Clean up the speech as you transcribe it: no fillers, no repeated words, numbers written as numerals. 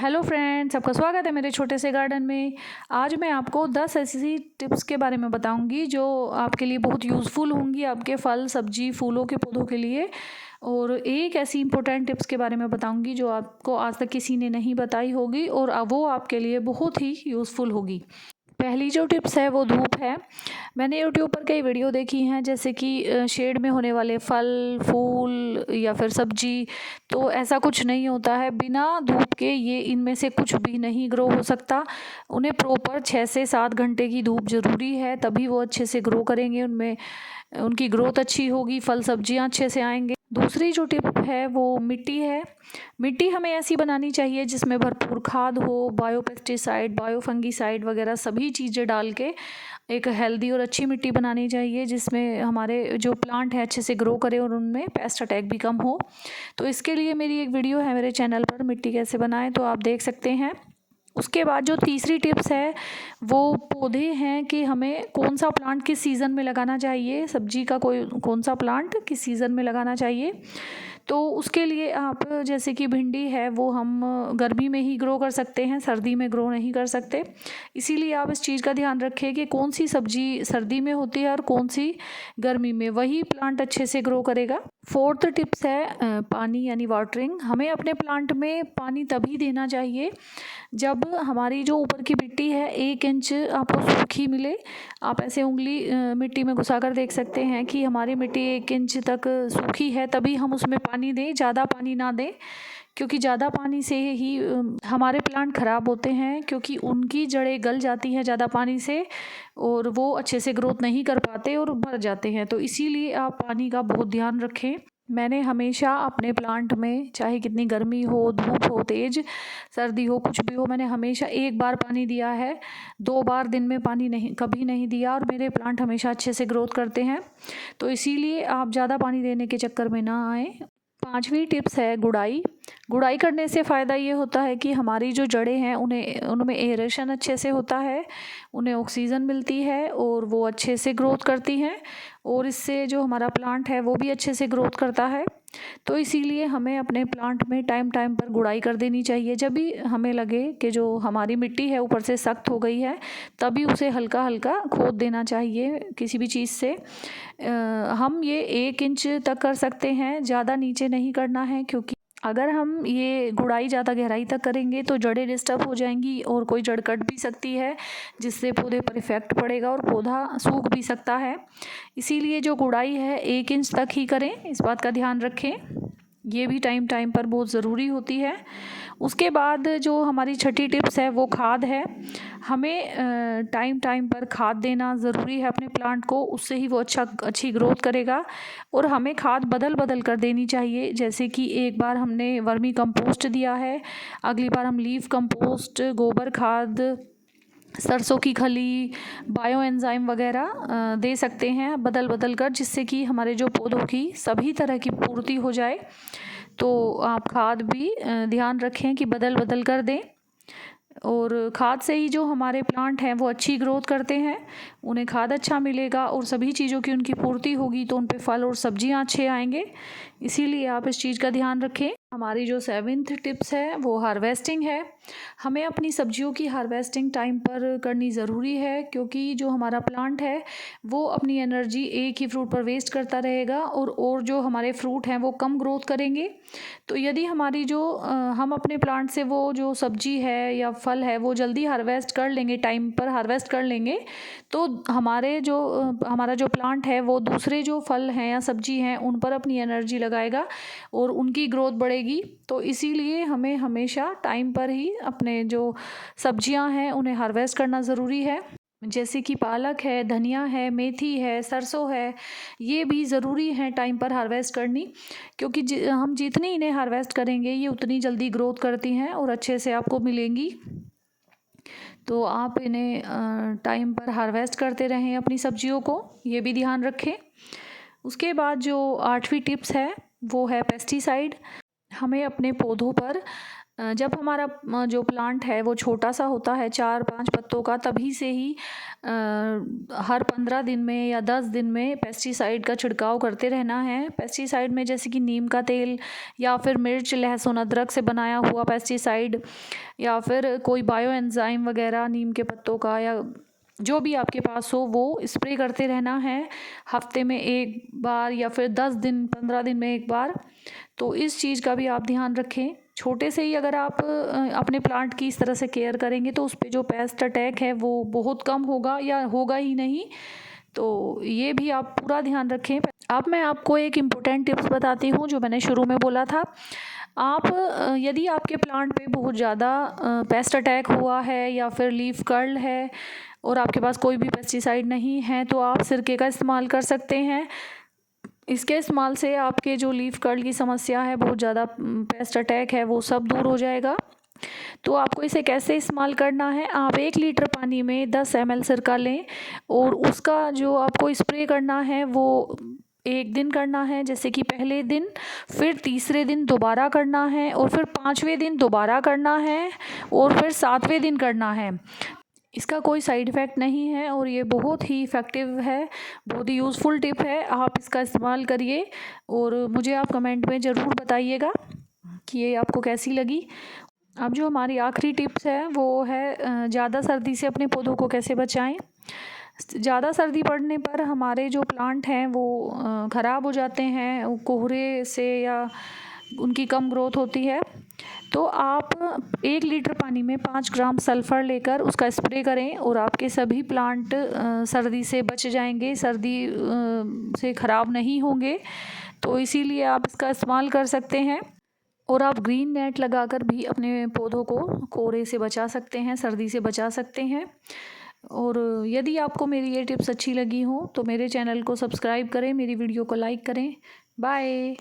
Hello friends, आपका स्वागत है मेरे छोटे से गार्डन में। आज मैं आपको 10 ऐसी टिप्स के बारे में बताऊंगी जो आपके लिए बहुत यूज़फुल होंगी, आपके फल सब्जी फूलों के पौधों के लिए। और एक ऐसी इम्पोर्टेंट टिप्स के बारे में बताऊंगी जो आपको आज तक किसी ने नहीं बताई होगी और वो आपके लिए बहुत ही यूज़फुल होगी। पहली जो टिप्स है वो धूप है। मैंने यूट्यूब पर कई वीडियो देखी हैं, जैसे कि शेड में होने वाले फल फूल या फिर सब्जी। तो ऐसा कुछ नहीं होता है, बिना धूप के ये इनमें से कुछ भी नहीं ग्रो हो सकता। उन्हें प्रॉपर 6 से 7 घंटे की धूप ज़रूरी है, तभी वो अच्छे से ग्रो करेंगे। उनमें उनकी ग्रोथ अच्छी होगी, फल सब्जियां अच्छे से आएंगे। दूसरी जो टिप है वो मिट्टी है। मिट्टी हमें ऐसी बनानी चाहिए जिसमें भरपूर खाद हो, बायो पेस्टिसाइड बायो फंगीसाइड वगैरह सभी चीज़ें डाल के एक हेल्दी और अच्छी मिट्टी बनानी चाहिए, जिसमें हमारे जो प्लांट है अच्छे से ग्रो करे और उनमें पेस्ट अटैक भी कम हो। तो इसके लिए मेरी एक वीडियो है मेरे चैनल पर, मिट्टी कैसे बनाएं, तो आप देख सकते हैं। उसके बाद जो तीसरी टिप्स है वो पौधे हैं कि हमें कौन सा प्लांट किस सीज़न में लगाना चाहिए, सब्जी का कोई कौन सा प्लांट किस सीज़न में लगाना चाहिए। तो उसके लिए आप जैसे कि भिंडी है वो हम गर्मी में ही ग्रो कर सकते हैं, सर्दी में ग्रो नहीं कर सकते। इसीलिए आप इस चीज़ का ध्यान रखें कि कौन सी सब्जी सर्दी में होती है और कौन सी गर्मी में, वही प्लांट अच्छे से ग्रो करेगा। फोर्थ टिप्स है पानी यानी वाटरिंग। हमें अपने प्लांट में पानी तभी देना चाहिए जब हमारी जो ऊपर की मिट्टी है 1 इंच आपको सूखी मिले। आप ऐसे उंगली मिट्टी में घुसा कर देख सकते हैं कि हमारी मिट्टी 1 इंच तक सूखी है, तभी हम उसमें पानी दें, ज़्यादा पानी ना दें। क्योंकि ज़्यादा पानी से ही हमारे प्लांट ख़राब होते हैं, क्योंकि उनकी जड़ें गल जाती हैं ज़्यादा पानी से और वो अच्छे से ग्रोथ नहीं कर पाते और मर जाते हैं। तो इसीलिए आप पानी का बहुत ध्यान रखें। मैंने हमेशा अपने प्लांट में, चाहे कितनी गर्मी हो, धूप हो तेज़, सर्दी हो, कुछ भी हो, मैंने हमेशा 1 बार पानी दिया है। 2 बार दिन में पानी नहीं, कभी नहीं दिया, और मेरे प्लांट हमेशा अच्छे से ग्रोथ करते हैं। तो इसीलिए आप ज़्यादा पानी देने के चक्कर में ना आए। पांचवी टिप्स है गुड़ाई। गुड़ाई करने से फ़ायदा ये होता है कि हमारी जो जड़ें हैं उनमें एरेशन अच्छे से होता है, उन्हें ऑक्सीजन मिलती है और वो अच्छे से ग्रोथ करती हैं, और इससे जो हमारा प्लांट है वो भी अच्छे से ग्रोथ करता है। तो इसीलिए हमें अपने प्लांट में टाइम टाइम पर गुड़ाई कर देनी चाहिए। जब भी हमें लगे कि जो हमारी मिट्टी है ऊपर से सख्त हो गई है, तभी उसे हल्का हल्का खोद देना चाहिए किसी भी चीज़ से। हम ये 1 इंच तक कर सकते हैं, ज़्यादा नीचे नहीं करना है, क्योंकि अगर हम ये गुड़ाई ज़्यादा गहराई तक करेंगे तो जड़ें डिस्टर्ब हो जाएंगी और कोई जड़ कट भी सकती है, जिससे पौधे पर इफेक्ट पड़ेगा और पौधा सूख भी सकता है। इसीलिए जो गुड़ाई है 1 इंच तक ही करें, इस बात का ध्यान रखें। ये भी टाइम टाइम पर बहुत ज़रूरी होती है। उसके बाद जो हमारी छठी टिप्स है वो खाद है। हमें टाइम टाइम पर खाद देना ज़रूरी है अपने प्लांट को, उससे ही वो अच्छी ग्रोथ करेगा। और हमें खाद बदल बदल कर देनी चाहिए, जैसे कि एक बार हमने वर्मी कंपोस्ट दिया है, अगली बार हम लीफ कंपोस्ट, गोबर खाद, सरसों की खली, बायो एंजाइम वगैरह दे सकते हैं बदल बदल कर, जिससे कि हमारे जो पौधों की सभी तरह की पूर्ति हो जाए। तो आप खाद भी ध्यान रखें कि बदल बदल कर दें, और खाद से ही जो हमारे प्लांट हैं वो अच्छी ग्रोथ करते हैं, उन्हें खाद अच्छा मिलेगा और सभी चीज़ों की उनकी पूर्ति होगी, तो उन पे फल और सब्जियां अच्छे आएंगे। इसीलिए आप इस चीज़ का ध्यान रखें। हमारी जो 7th टिप्स है वो हार्वेस्टिंग है। हमें अपनी सब्जियों की हार्वेस्टिंग टाइम पर करनी ज़रूरी है, क्योंकि जो हमारा प्लांट है वो अपनी एनर्जी एक ही फ्रूट पर वेस्ट करता रहेगा और जो हमारे फ्रूट हैं वो कम ग्रोथ करेंगे। तो यदि हमारी जो हम अपने प्लांट से वो जो सब्जी है या फल है वो जल्दी हार्वेस्ट कर लेंगे, टाइम पर हार्वेस्ट कर लेंगे, तो हमारा जो प्लांट है वो दूसरे जो फल हैं या सब्जी हैं उन पर अपनी एनर्जी लगाएगा और उनकी ग्रोथ बढ़ेगी। तो इसीलिए हमें हमेशा टाइम पर ही अपने जो सब्जियां हैं उन्हें हार्वेस्ट करना ज़रूरी है। जैसे कि पालक है, धनिया है, मेथी है, सरसों है, ये भी ज़रूरी है टाइम पर हार्वेस्ट करनी, क्योंकि हम जितनी इन्हें हार्वेस्ट करेंगे ये उतनी जल्दी ग्रोथ करती हैं और अच्छे से आपको मिलेंगी। तो आप इन्हें टाइम पर हार्वेस्ट करते रहें अपनी सब्जियों को, ये भी ध्यान रखें। उसके बाद जो 8वीं टिप्स है वो है पेस्टिसाइड। हमें अपने पौधों पर जब हमारा जो प्लांट है वो छोटा सा होता है 4-5 पत्तों का, तभी से ही हर 15 दिन में या 10 दिन में पेस्टिसाइड का छिड़काव करते रहना है। पेस्टिसाइड में जैसे कि नीम का तेल या फिर मिर्च, लहसुन, अदरक से बनाया हुआ पेस्टिसाइड, या फिर कोई बायो एंजाइम वगैरह नीम के पत्तों का, या जो भी आपके पास हो वो स्प्रे करते रहना है हफ्ते में एक बार या फिर 10 दिन 15 दिन में एक बार। तो इस चीज़ का भी आप ध्यान रखें। छोटे से ही अगर आप अपने प्लांट की इस तरह से केयर करेंगे तो उस पे जो पेस्ट अटैक है वो बहुत कम होगा या होगा ही नहीं। तो ये भी आप पूरा ध्यान रखें। अब मैं आपको एक इम्पोर्टेंट टिप्स बताती हूँ जो मैंने शुरू में बोला था। आप यदि आपके प्लांट पे बहुत ज़्यादा पेस्ट अटैक हुआ है या फिर लीफ कर्ल है और आपके पास कोई भी पेस्टिसाइड नहीं है, तो आप सिरके का इस्तेमाल कर सकते हैं। इसके इस्तेमाल से आपके जो लीफ कर्ल की समस्या है, बहुत ज़्यादा पेस्ट अटैक है, वो सब दूर हो जाएगा। तो आपको इसे कैसे इस्तेमाल करना है, आप 1 लीटर पानी में 10 ml सिरका लें और उसका जो आपको स्प्रे करना है वो 1 दिन करना है, जैसे कि पहले दिन, फिर तीसरे दिन दोबारा करना है, और फिर 5वें दिन दोबारा करना है, और फिर 7वें दिन करना है। इसका कोई साइड इफ़ेक्ट नहीं है और ये बहुत ही इफ़ेक्टिव है, बहुत ही यूज़फुल टिप है। आप इसका इस्तेमाल करिए और मुझे आप कमेंट में ज़रूर बताइएगा कि ये आपको कैसी लगी। अब जो हमारी आखिरी टिप्स है वो है ज़्यादा सर्दी से अपने पौधों को कैसे बचाएं। ज़्यादा सर्दी पड़ने पर हमारे जो प्लांट हैं वो ख़राब हो जाते हैं, कोहरे से, या उनकी कम ग्रोथ होती है। तो आप 1 लीटर पानी में 5 ग्राम सल्फ़र लेकर उसका स्प्रे करें और आपके सभी प्लांट सर्दी से बच जाएंगे, सर्दी से ख़राब नहीं होंगे। तो इसीलिए आप इसका इस्तेमाल कर सकते हैं। और आप ग्रीन नेट लगाकर भी अपने पौधों को कोहरे से बचा सकते हैं, सर्दी से बचा सकते हैं। और यदि आपको मेरी ये टिप्स अच्छी लगी हो तो मेरे चैनल को सब्सक्राइब करें, मेरी वीडियो को लाइक करें। बाय।